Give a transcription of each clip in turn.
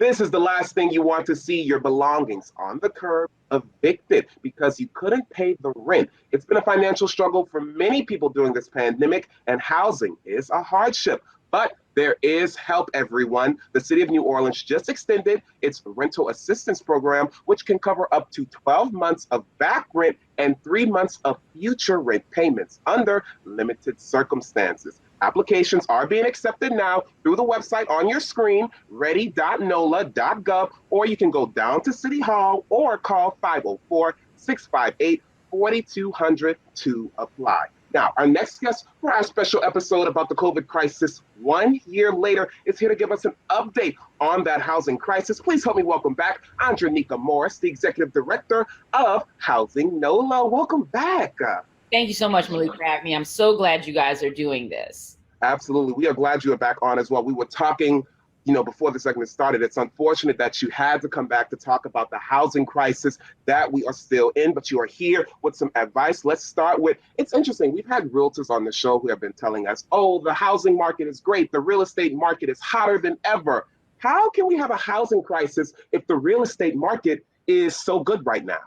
This is the last thing you want to see, your belongings on the curb, evicted because you couldn't pay the rent. It's been a financial struggle for many people during this pandemic, and housing is a hardship. But there is help, everyone. The city of New Orleans just extended its rental assistance program, which can cover up to 12 months of back rent and 3 months of future rent payments under limited circumstances. Applications are being accepted now through the website on your screen, ready.nola.gov, or you can go down to City Hall or call 504-658-4200 to apply. Now, our next guest for our special episode about the COVID crisis 1 year later is here to give us an update on that housing crisis. Please help me welcome back Andronika Morris, the Executive Director of HousingNOLA. Welcome back. Thank you so much, Malik, for having me. I'm so glad you guys are doing this. Absolutely. We are glad you are back on as well. We were talking, before the segment started. It's unfortunate that you had to come back to talk about the housing crisis that we are still in, but you are here with some advice. Let's start with, it's interesting. We've had realtors on the show who have been telling us, oh, the housing market is great. The real estate market is hotter than ever. How can we have a housing crisis if the real estate market is so good right now?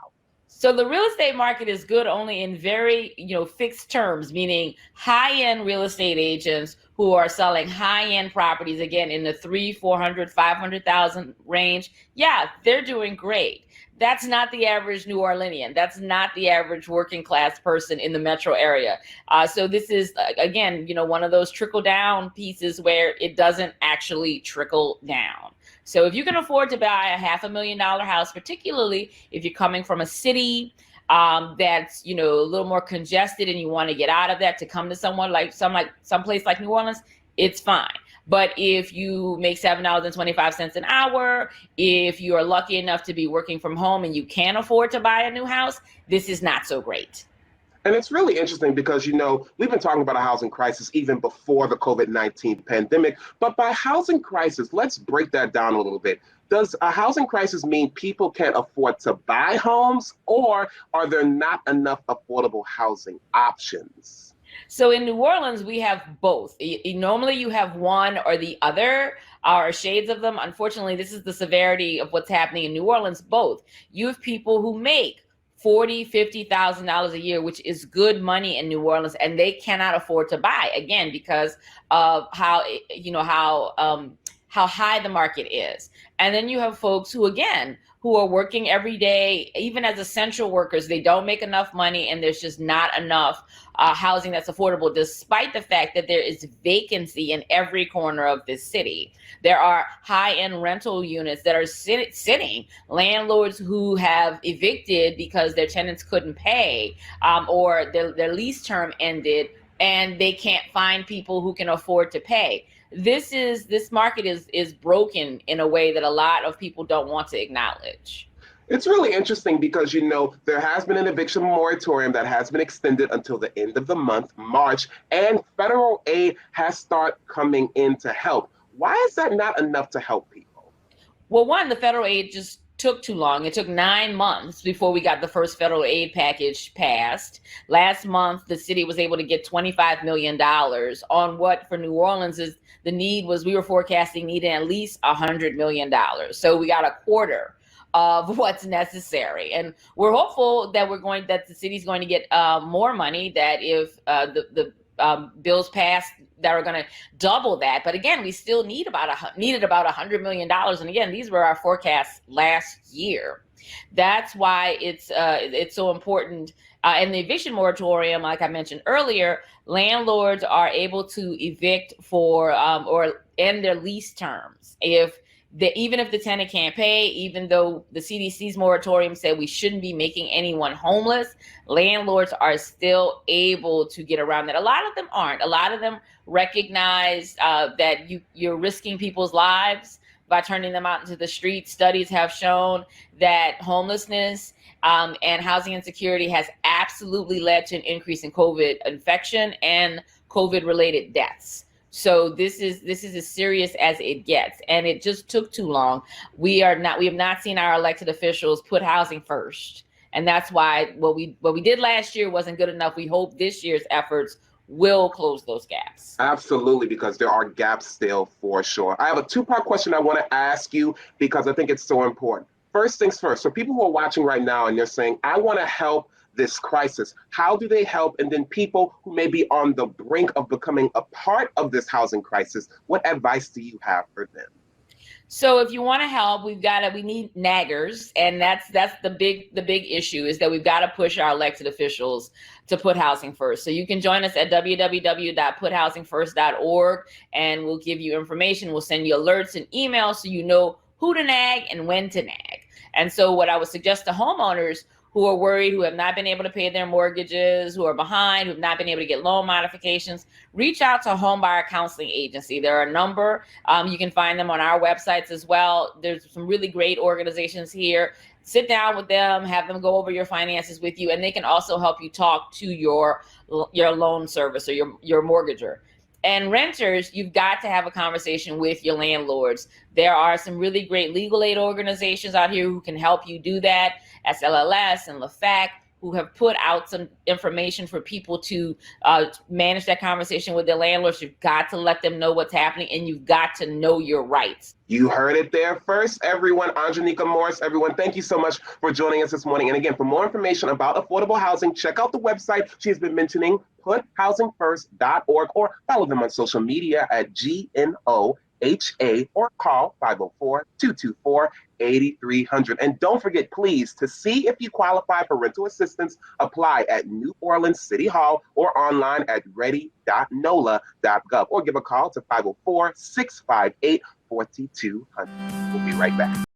So the real estate market is good only in very, fixed terms, meaning high-end real estate agents who are selling high-end properties, again, in the 400, 500,000 range. Yeah, they're doing great. That's not the average New Orleanian. That's not the average working class person in the metro area. So this is, again, one of those trickle down pieces where it doesn't actually trickle down. So if you can afford to buy a $500,000 house, particularly if you're coming from a city that's a little more congested and you want to get out of that to come to someplace like New Orleans, it's fine. But if you make $7.25 an hour, if you are lucky enough to be working from home and you can't afford to buy a new house, this is not so great. And it's really interesting because, we've been talking about a housing crisis even before the COVID-19 pandemic. But by housing crisis, let's break that down a little bit. Does a housing crisis mean people can't afford to buy homes, or are there not enough affordable housing options? So in New Orleans, we have both. Normally you have one or the other, or shades of them. Unfortunately, this is the severity of what's happening in New Orleans. Both. You have people who make $40,000, $50,000 a year, which is good money in New Orleans, and they cannot afford to buy, again, because of how high the market is. And then you have folks who are working every day, even as essential workers. They don't make enough money, and there's just not enough housing that's affordable, despite the fact that there is vacancy in every corner of this city. There are high-end rental units that are sitting, landlords who have evicted because their tenants couldn't pay, or their lease term ended, and they can't find people who can afford to pay. This market is broken in a way that a lot of people don't want to acknowledge. It's really interesting because, there has been an eviction moratorium that has been extended until the end of the month, March, and federal aid has started coming in to help. Why is that not enough to help people? Well, one, the federal aid just took too long. It took 9 months before we got the first federal aid package passed. Last month, the city was able to get $25 million on what for New Orleans is the need was, we were forecasting needing at least $100 million. So we got a quarter of what's necessary. And we're hopeful that the city's going to get more money, that if the bills passed that are going to double that. But again, we still needed about $100 million. And again, these were our forecasts last year. That's why it's so important. In the eviction moratorium, like I mentioned earlier, landlords are able to evict for or end their lease terms even if the tenant can't pay. Even though the CDC's moratorium said we shouldn't be making anyone homeless, landlords are still able to get around that. A lot of them aren't. A lot of them recognize that you're risking people's lives by turning them out into the streets. Studies have shown that homelessness and housing insecurity has absolutely led to an increase in COVID infection and COVID-related deaths. So this is as serious as it gets, and it just took too long. We have not seen our elected officials put housing first, and that's why what we did last year wasn't good enough. We hope this year's efforts will close those gaps. Absolutely, because there are gaps still for sure. I have a two-part question I want to ask you because I think it's so important. First things first. So people who are watching right now and they're saying, I want to help this crisis. How do they help? And then people who may be on the brink of becoming a part of this housing crisis, what advice do you have for them? So if you want to help, we need naggers, and that's the big issue is that we've got to push our elected officials to put housing first. So you can join us at www.puthousingfirst.org, and we'll give you information. We'll send you alerts and emails so you know who to nag and when to nag. And so what I would suggest to homeowners who are worried, who have not been able to pay their mortgages, who are behind, who have not been able to get loan modifications, reach out to a home buyer counseling agency. There are a number. You can find them on our websites as well. There's some really great organizations here. Sit down with them, have them go over your finances with you, and they can also help you talk to your loan servicer, your mortgager. And renters, you've got to have a conversation with your landlords. There are some really great legal aid organizations out here who can help you do that. SLLS and LAFAC, who have put out some information for people to manage that conversation with their landlords. You've got to let them know what's happening, and you've got to know your rights. You heard it there first, everyone. Andronika Morris, everyone, thank you so much for joining us this morning. And again, for more information about affordable housing, check out the website she has been mentioning, puthousingfirst.org, or follow them on social media at GNOHA, or call 504-224-8300. And don't forget, please, to see if you qualify for rental assistance, apply at New Orleans City Hall or online at ready.nola.gov, or give a call to 504-658-4200. We'll be right back.